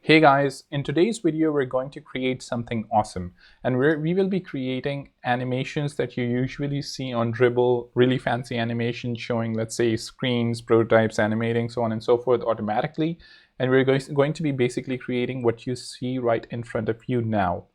Hey guys, in today's video we're going to create something awesome, and we will be creating animations that you usually see on Dribbble, really fancy animations showing, let's say, screens, prototypes, animating, so on and so forth automatically. And we're going to be basically creating what you see right in front of you now.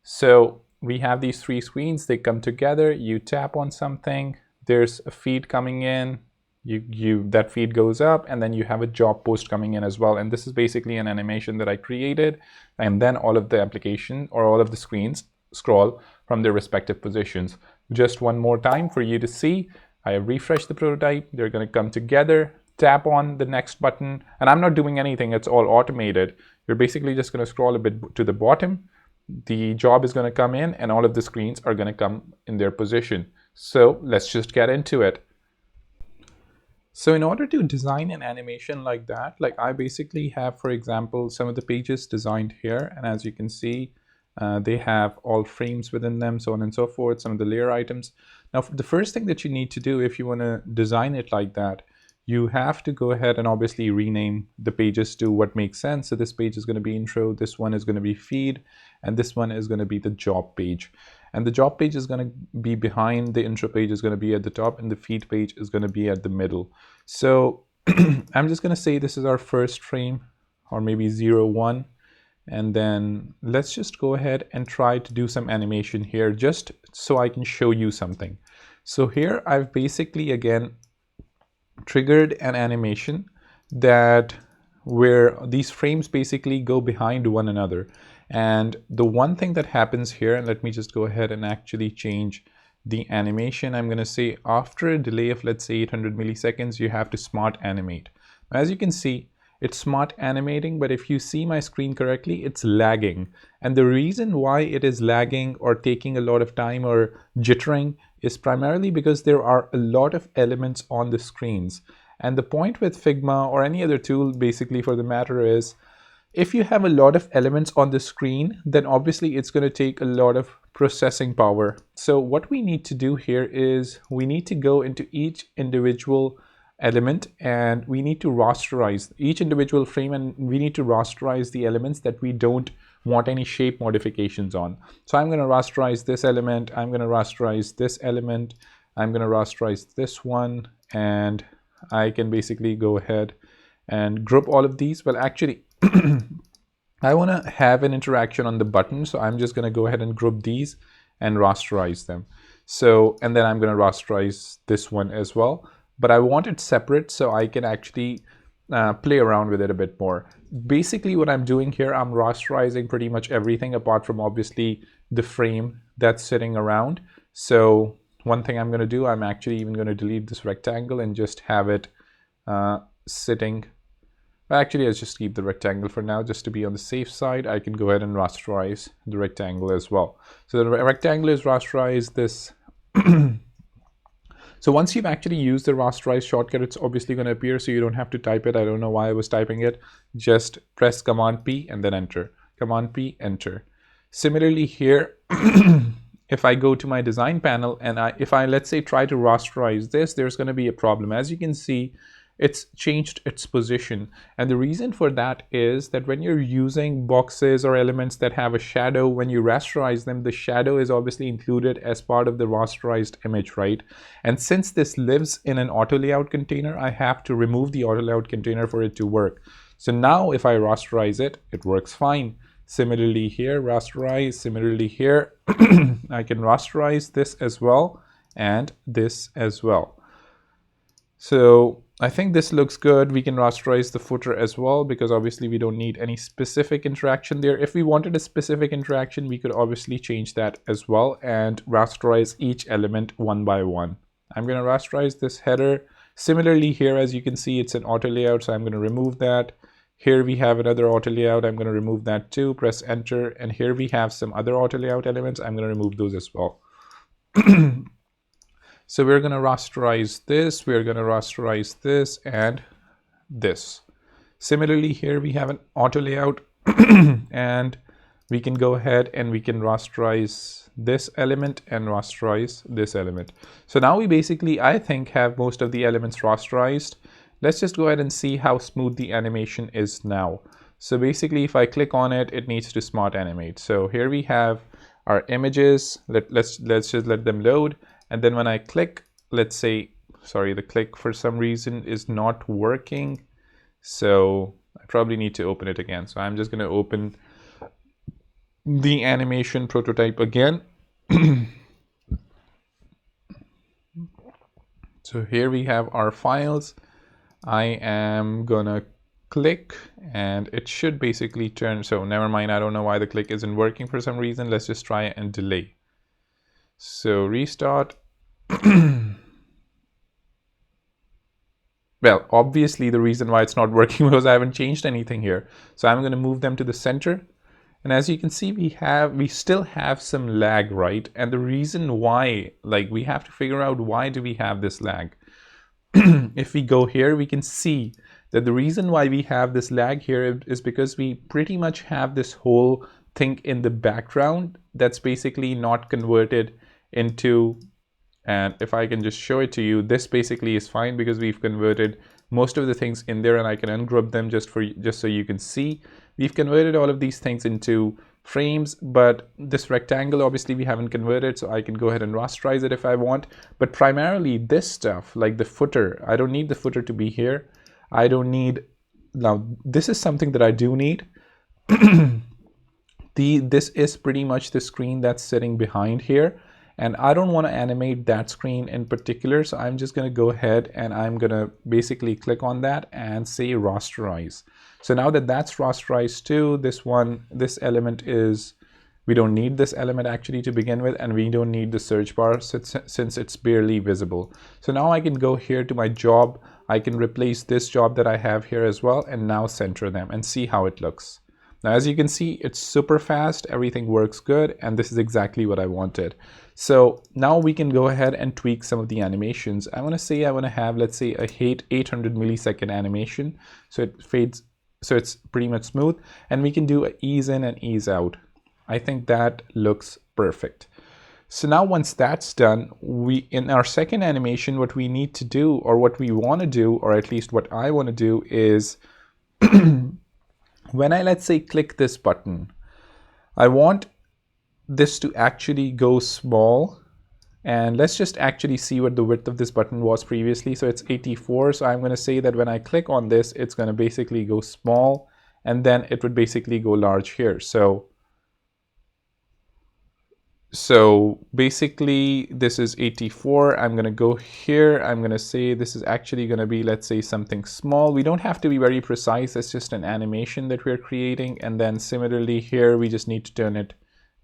So we have these three screens, they come together, you tap on something, there's a feed coming in, that feed goes up, and then you have a job post coming in as well. And this is basically an animation that I created, and then all of the application or all of the screens scroll from their respective positions. Just one more time for you to see. I refresh the prototype, they're going to come together, tap on the next button, and I'm not doing anything, it's all automated. You're basically just going to scroll a bit to the bottom, the job is going to come in, and all of the screens are going to come in their position. So let's just get into it. So in order to design an animation like that, like I basically have, for example, some of the pages designed here, and as you can see, they have all frames within them, so on and so forth, some of the layer items. Now, the first thing that you need to do if you want to design it like that, you have to go ahead and obviously rename the pages to what makes sense. So this page is going to be intro, this one is going to be feed, and this one is going to be the job page. And the job page is going to be behind, the intro page is going to be at the top, and the feed page is going to be at the middle. So I'm just going to say this is our first frame, or maybe 0, 1. And then let's just go ahead and try to do some animation here, just so I can show you something. So here I've basically, again, triggered an animation that where these frames basically go behind one another. And the one thing that happens here, and let me just go ahead and actually change the animation. I'm going to say after a delay of, let's say, 800 milliseconds, you have to smart animate. As you can see, it's smart animating, but if you see my screen correctly, it's lagging. And the reason why it is lagging or taking a lot of time or jittering is primarily because there are a lot of elements on the screens. And the point with Figma or any other tool basically for the matter is, if you have a lot of elements on the screen, then obviously it's going to take a lot of processing power. So what we need to do here is we need to go into each individual element and we need to rasterize each individual frame, and we need to rasterize the elements that we don't want any shape modifications on. So I'm going to rasterize this element, I'm going to rasterize this element, I'm going to rasterize this one, and I can basically go ahead and group all of these. Well, actually I want to have an interaction on the button, so I'm just going to go ahead and group these and rasterize them. So, and then I'm going to rasterize this one as well, but I want it separate so I can actually play around with it a bit more. Basically what I'm doing here, I'm rasterizing pretty much everything apart from obviously the frame that's sitting around. So one thing I'm going to do, I'm actually even going to delete this rectangle and just have it sitting. Actually, let's just keep the rectangle for now, just to be on the safe side. I can go ahead and rasterize the rectangle as well. So the rectangle is rasterized. This so once you've actually used the rasterize shortcut, it's obviously going to appear, so you don't have to type it. I don't know why I was typing it. Just press Command P and then enter. Command P, enter. Similarly here, if I go to my design panel and if I let's say try to rasterize this, there's going to be a problem. As you can see, it's changed its position, and the reason for that is that when you're using boxes or elements that have a shadow, when you rasterize them, the shadow is obviously included as part of the rasterized image, right? And since this lives in an auto layout container, I have to remove the auto layout container for it to work. So now if I rasterize it, it works fine. Similarly here, rasterize. Similarly here, I can rasterize this as well and this as well. So I think this looks good. We can rasterize the footer as well, because obviously we don't need any specific interaction there. If we wanted a specific interaction, we could obviously change that as well and rasterize each element one by one. I'm going to rasterize this header. Similarly here, as you can see, it's an auto layout, so I'm going to remove that. Here we have another auto layout. I'm going to remove that too. Press enter. And here we have some other auto layout elements. I'm going to remove those as well. So we're going to rasterize this, we're going to rasterize this and this. Similarly here we have an auto layout and we can go ahead and we can rasterize this element and rasterize this element. So now we basically, I think, have most of the elements rasterized. Let's just go ahead and see how smooth the animation is now. So basically, if I click on it, it needs to smart animate. So here we have our images. Let's just let them load. And then when I click, let's say, sorry, the click for some reason is not working. So I probably need to open it again. So I'm just going to open the animation prototype again. So here we have our files. I am gonna click and it should basically turn. So never mind, I don't know why the click isn't working for some reason. Let's just try and delay. So restart. Well, obviously the reason why it's not working because I haven't changed anything here. So I'm going to move them to the center. And as you can see, we still have some lag, right? And the reason why, like, we have to figure out why do we have this lag. If we go here, we can see that the reason why we have this lag here is because we pretty much have this whole thing in the background that's basically not converted into. And if I can just show it to you, this basically is fine because we've converted most of the things in there, and I can ungroup them just so you can see. We've converted all of these things into frames, but this rectangle obviously we haven't converted, so I can go ahead and rasterize it if I want. But primarily this stuff, like the footer, I don't need the footer to be here. I don't need, now this is something that I do need. This is pretty much the screen that's sitting behind here. And I don't want to animate that screen in particular, so I'm just going to go ahead and I'm going to basically click on that and say rasterize. So now that that's rasterized too, this element is, we don't need this element actually to begin with, and we don't need the search bar since it's barely visible. So now I can go here to my job, I can replace this job that I have here as well, and now center them and see how it looks. Now, as you can see, it's super fast, everything works good, and this is exactly what I wanted. So now we can go ahead and tweak some of the animations. I want to say I want to have, let's say, a 800 millisecond animation. So it fades, so it's pretty much smooth, and we can do an ease in and ease out. I think that looks perfect. So now once that's done, in our second animation, what we need to do, or what we want to do, or at least what I want to do is when I, let's say, click this button, I want this to actually go small, and let's just actually see what the width of this button was previously. So it's 84. So I'm going to say that when I click on this, it's going to basically go small, and then it would basically go large here. So basically this is 84. I'm going to go here. I'm going to say this is actually going to be, let's say, something small. We don't have to be very precise. It's just an animation that we're creating. And then similarly here, we just need to turn it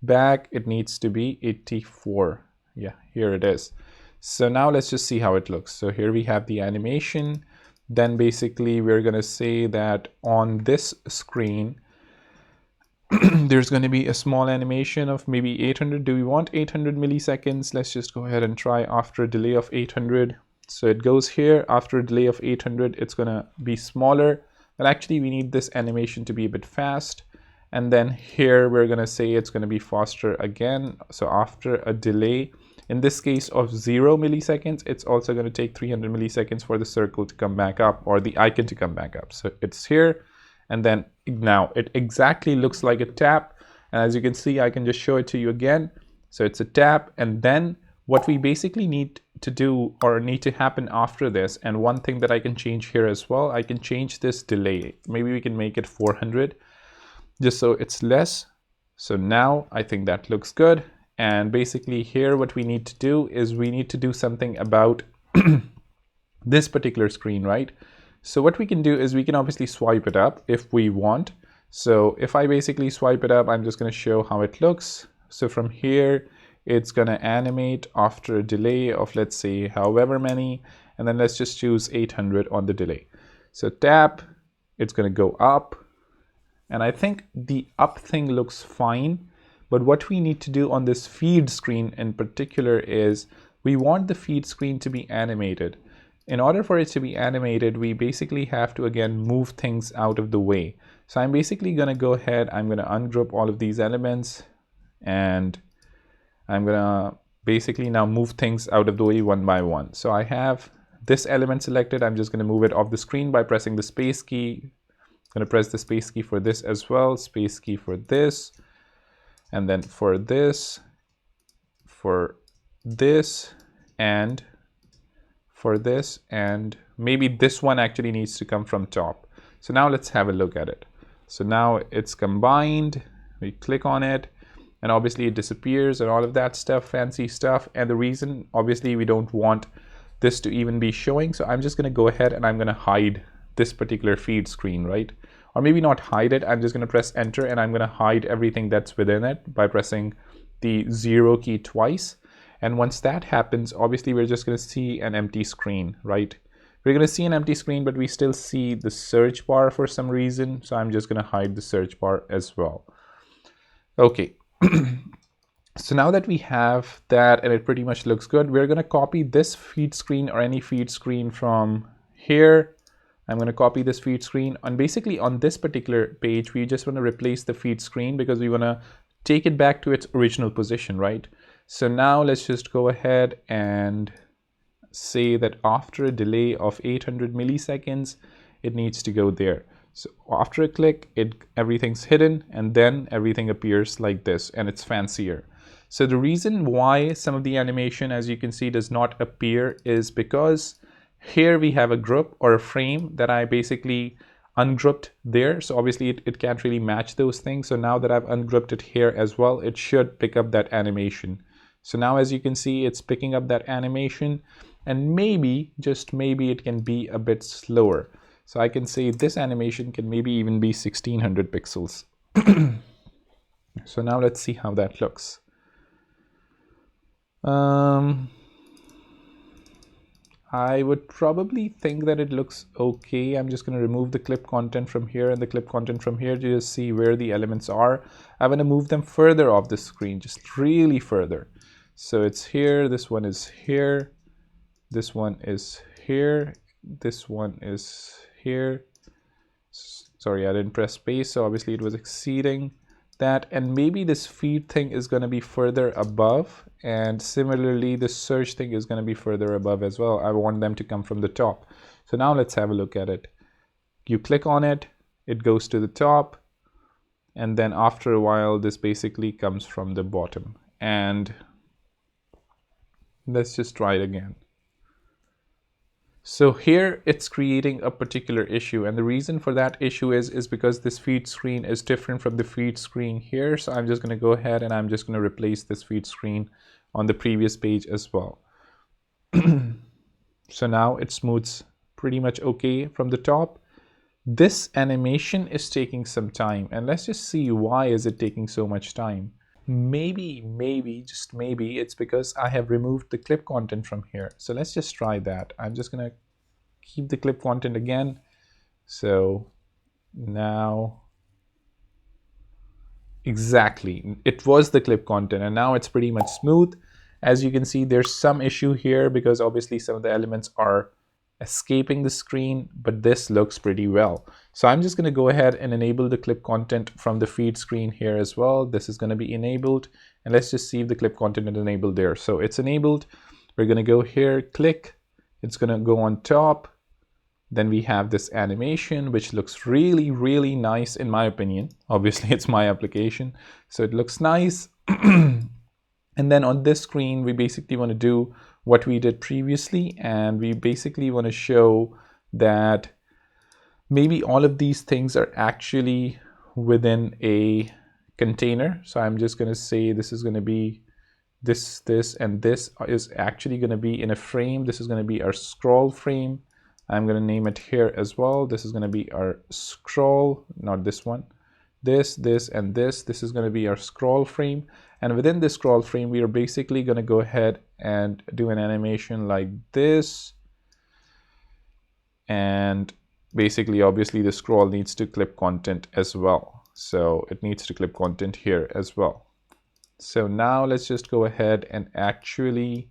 back. It needs to be 84. Yeah, here it is. So now let's just see how it looks. So here we have the animation. Then basically we're going to say that on this screen, there's going to be a small animation of maybe 800. Do we want 800 milliseconds? Let's just go ahead and try after a delay of 800. So it goes here. After a delay of 800, it's going to be smaller. But actually, we need this animation to be a bit fast. And then here, we're going to say it's going to be faster again. So after a delay, in this case of 0 milliseconds, it's also going to take 300 milliseconds for the circle to come back up, or the icon to come back up. So it's here. And then now it exactly looks like a tap. And as you can see, I can just show it to you again. So it's a tap. And then what we basically need to do, or need to happen after this, and one thing that I can change here as well, I can change this delay. Maybe we can make it 400 just so it's less. So now I think that looks good. And basically here, what we need to do is we need to do something about this particular screen, right? So what we can do is we can obviously swipe it up if we want. So if I basically swipe it up, I'm just going to show how it looks. So from here, it's going to animate after a delay of, let's say, however many, and then let's just choose 800 on the delay. So tap, it's going to go up, and I think the up thing looks fine. But what we need to do on this feed screen in particular is we want the feed screen to be animated. In order for it to be animated, we basically have to, again, move things out of the way. So I'm basically going to go ahead, I'm going to ungroup all of these elements, and I'm going to basically now move things out of the way one by one. So I have this element selected. I'm just going to move it off the screen by pressing the space key, going to press the space key for this as well, space key for this, and then for this, and for this, and maybe this one actually needs to come from top. So now let's have a look at it. So now it's combined, we click on it, and obviously it disappears and all of that stuff, fancy stuff. And the reason, obviously, we don't want this to even be showing. So I'm just going to go ahead and I'm going to hide this particular feed screen, right? Or maybe not hide it. I'm just going to press enter and I'm going to hide everything that's within it by pressing the 0 key twice. And once that happens, obviously we're just going to see an empty screen, right? We're going to see an empty screen, but we still see the search bar for some reason. So I'm just going to hide the search bar as well. Okay. So now that we have that and it pretty much looks good, we're going to copy this feed screen or any feed screen from here. I'm going to copy this feed screen, and basically on this particular page, we just want to replace the feed screen because we want to take it back to its original position, right? So now let's just go ahead and say that after a delay of 800 milliseconds, it needs to go there. So after a click, everything's hidden, and then everything appears like this, and it's fancier. So the reason why some of the animation, as you can see, does not appear is because here we have a group or a frame that I basically ungrouped there. So obviously it can't really match those things. So now that I've ungrouped it here as well, it should pick up that animation. So now, as you can see, it's picking up that animation, and maybe, just maybe, it can be a bit slower. So I can say this animation can maybe even be 1600 pixels. So now let's see how that looks. I would probably think that it looks okay. I'm just going to remove the clip content from here and the clip content from here to just see where the elements are. I'm going to move them further off the screen, just really further. So it's here, this one is here, this one is here, this one is here. Sorry, I didn't press space, so obviously it was exceeding that. And maybe this feed thing is going to be further above, and similarly the search thing is going to be further above as well. I want them to come from the top. So now let's have a look at it. You click on it, it goes to the top, and then after a while this basically comes from the bottom. And let's just try it again. So here it's creating a particular issue, and the reason for that issue is because this feed screen is different from the feed screen here. So I'm just going to go ahead and I'm just going to replace this feed screen on the previous page as well. So now it smooths pretty much okay from the top. This animation is taking some time, and let's just see why is it taking so much time. Maybe, just maybe, it's because I have removed the clip content from here. So let's just try that. I'm just going to keep the clip content again. So now, exactly, it was the clip content, and now it's pretty much smooth. As you can see, there's some issue here because obviously some of the elements are escaping the screen, but this looks pretty well. So I'm just going to go ahead and enable the clip content from the feed screen here as well. This is going to be enabled, and let's just see if the clip content is enabled there. So it's enabled. We're going to go here, click, it's going to go on top. Then we have this animation, which looks really, really nice in my opinion. Obviously it's my application, so it looks nice. And then on this screen, we basically want to do what we did previously, and we basically want to show that maybe all of these things are actually within a container. So I'm just going to say this is going to be this, and this is actually going to be in a frame. This is going to be our scroll frame. I'm going to name it here as well. This is going to be our scroll, not this one. This, and this. This is going to be our scroll frame. And within this scroll frame, we are basically going to go ahead and do an animation like this. And basically, obviously, the scroll needs to clip content as well. So it needs to clip content here as well. So now let's just go ahead and actually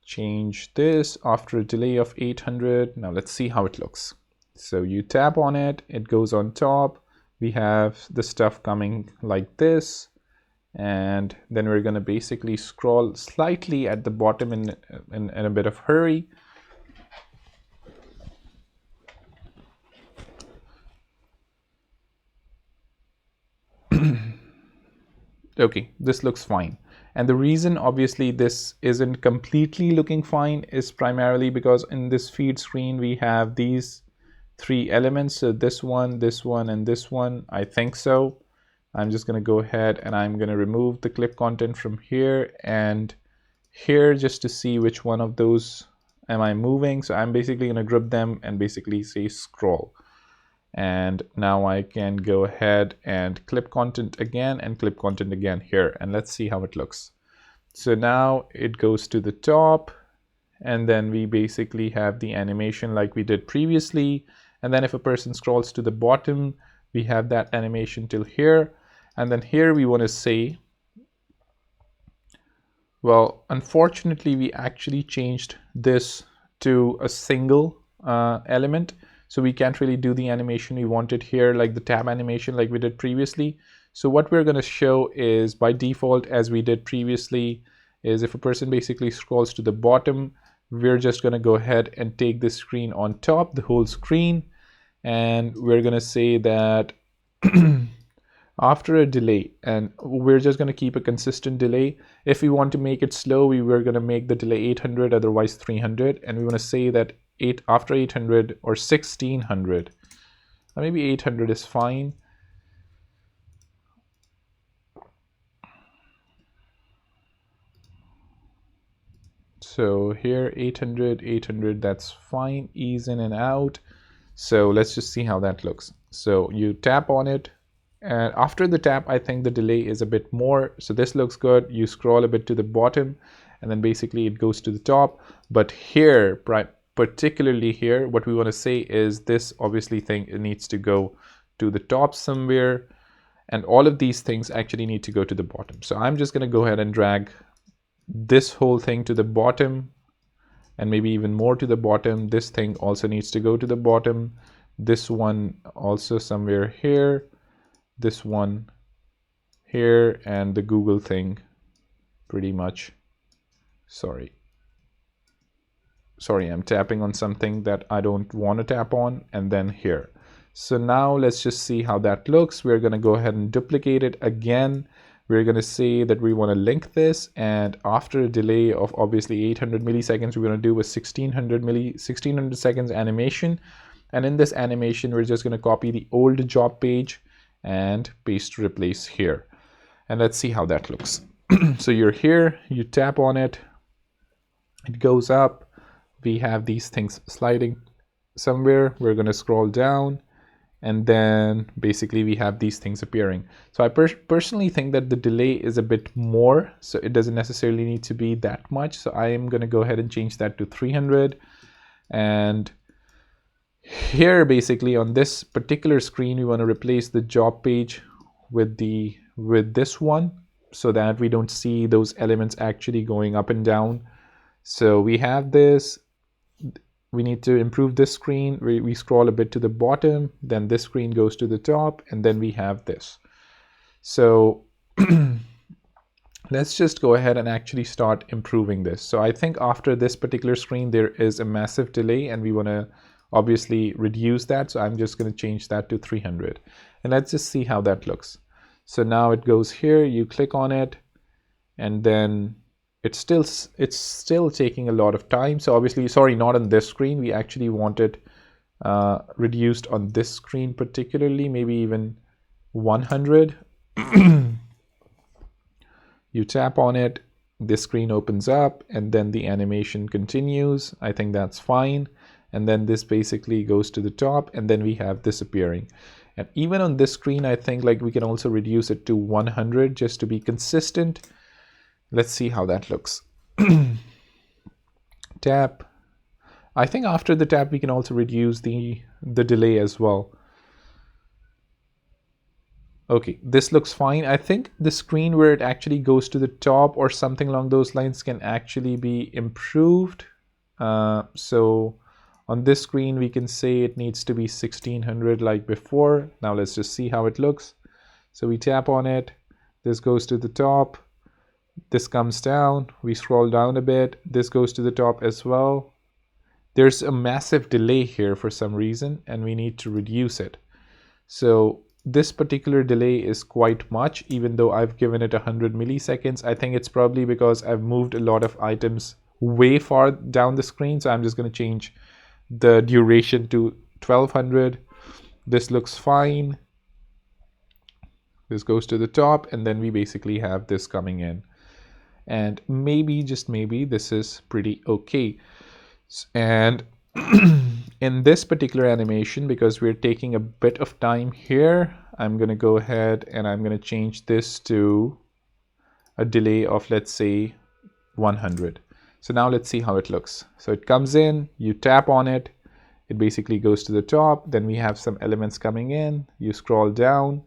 change this after a delay of 800. Now let's see how it looks. So you tap on it, it goes on top. We have the stuff coming like this, and then we're going to basically scroll slightly at the bottom in a bit of hurry. Okay, this looks fine. And the reason obviously this isn't completely looking fine is primarily because in this feed screen we have these three elements. So this one, and this one, I think so. I'm just going to go ahead and I'm going to remove the clip content from here and here just to see which one of those am I moving. So I'm basically going to group them and basically say scroll. And now I can go ahead and clip content again and clip content again here, and let's see how it looks. So now it goes to the top, and then we basically have the animation like we did previously. And then if a person scrolls to the bottom, we have that animation till here. And then here we want to say, well, unfortunately we actually changed this to a single element. So we can't really do the animation we wanted here, like the tab animation like we did previously. So what we're going to show is by default, as we did previously, is if a person basically scrolls to the bottom, we're just going to go ahead and take the screen on top, the whole screen. And we're going to say that after a delay, and we're just going to keep a consistent delay. If we want to make it slow, we're going to make the delay 800, otherwise 300. And we want to say that after 800 or 1600, or maybe 800 is fine. So here 800, that's fine, ease in and out. So let's just see how that looks. So you tap on it, and after the tap, I think the delay is a bit more. So this looks good. You scroll a bit to the bottom, and then basically it goes to the top. But here, particularly here, what we want to say is this obviously thing, it needs to go to the top somewhere, and all of these things actually need to go to the bottom. So I'm just going to go ahead and drag this whole thing to the bottom, and maybe even more to the bottom. This thing also needs to go to the bottom. This one also somewhere here, this one here, and the Google thing pretty much. Sorry, I'm tapping on something that I don't want to tap on, and then here. So now let's just see how that looks. We're going to go ahead and duplicate it again. We're going to say that we want to link this, and after a delay of obviously 800 milliseconds, we're going to do a 1600 seconds animation. And in this animation, we're just going to copy the old job page and paste replace here. And let's see how that looks. So you're here, you tap on it, it goes up. We have these things sliding somewhere. We're going to scroll down, and then basically we have these things appearing. So I personally think that the delay is a bit more, so it doesn't necessarily need to be that much. So I am going to go ahead and change that to 300. And here basically on this particular screen, we want to replace the job page with this one, so that we don't see those elements actually going up and down. So we have this. We need to improve this screen. We scroll a bit to the bottom, then this screen goes to the top, and then we have this. So let's just go ahead and actually start improving this. So I think after this particular screen, there is a massive delay, and we want to obviously reduce that. So I'm just going to change that to 300. And let's just see how that looks. So now it goes here, you click on it, and then it's still taking a lot of time. So obviously, sorry, not on this screen. We actually want it reduced on this screen particularly, maybe even 100. You tap on it, this screen opens up, and then the animation continues. I think that's fine. And then this basically goes to the top, and then we have this appearing. And even on this screen, I think like we can also reduce it to 100 just to be consistent. Let's see how that looks. Tap. I think after the tap, we can also reduce the delay as well. Okay, this looks fine. I think the screen where it actually goes to the top or something along those lines can actually be improved. So on this screen, we can say it needs to be 1600 like before. Now let's just see how it looks. So we tap on it. This goes to the top. This comes down. We scroll down a bit. This goes to the top as well. There's a massive delay here for some reason, and we need to reduce it. So this particular delay is quite much, even though I've given it 100 milliseconds. I think it's probably because I've moved a lot of items way far down the screen. So I'm just going to change the duration to 1200. This looks fine. This goes to the top, and then we basically have this coming in. And maybe, just maybe, this is pretty okay. And in this particular animation, because we're taking a bit of time here, I'm going to go ahead and I'm going to change this to a delay of, let's say, 100. So now let's see how it looks. So it comes in, you tap on it, it basically goes to the top. Then we have some elements coming in, you scroll down,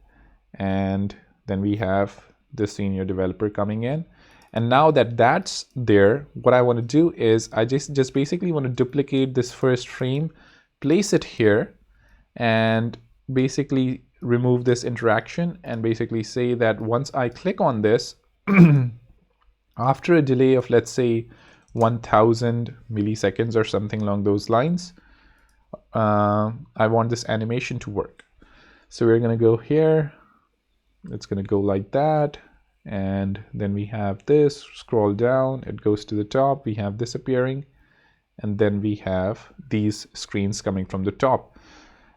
and then we have the senior developer coming in. And now that that's there, what I want to do is I just basically want to duplicate this first frame, place it here, and basically remove this interaction, and basically say that once I click on this, after a delay of, let's say, 1000 milliseconds or something along those lines, I want this animation to work. So we're going to go here. It's going to go like that. And then we have this, scroll down, it goes to the top, we have this appearing, and then we have these screens coming from the top.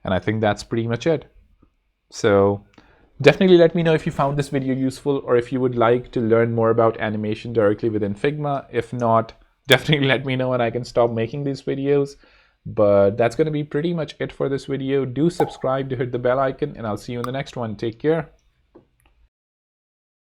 And I think that's pretty much it. So definitely let me know if you found this video useful, or if you would like to learn more about animation directly within Figma. If not, definitely let me know and I can stop making these videos. But that's going to be pretty much it for this video. Do subscribe to hit the bell icon, and I'll see you in the next one. Take care.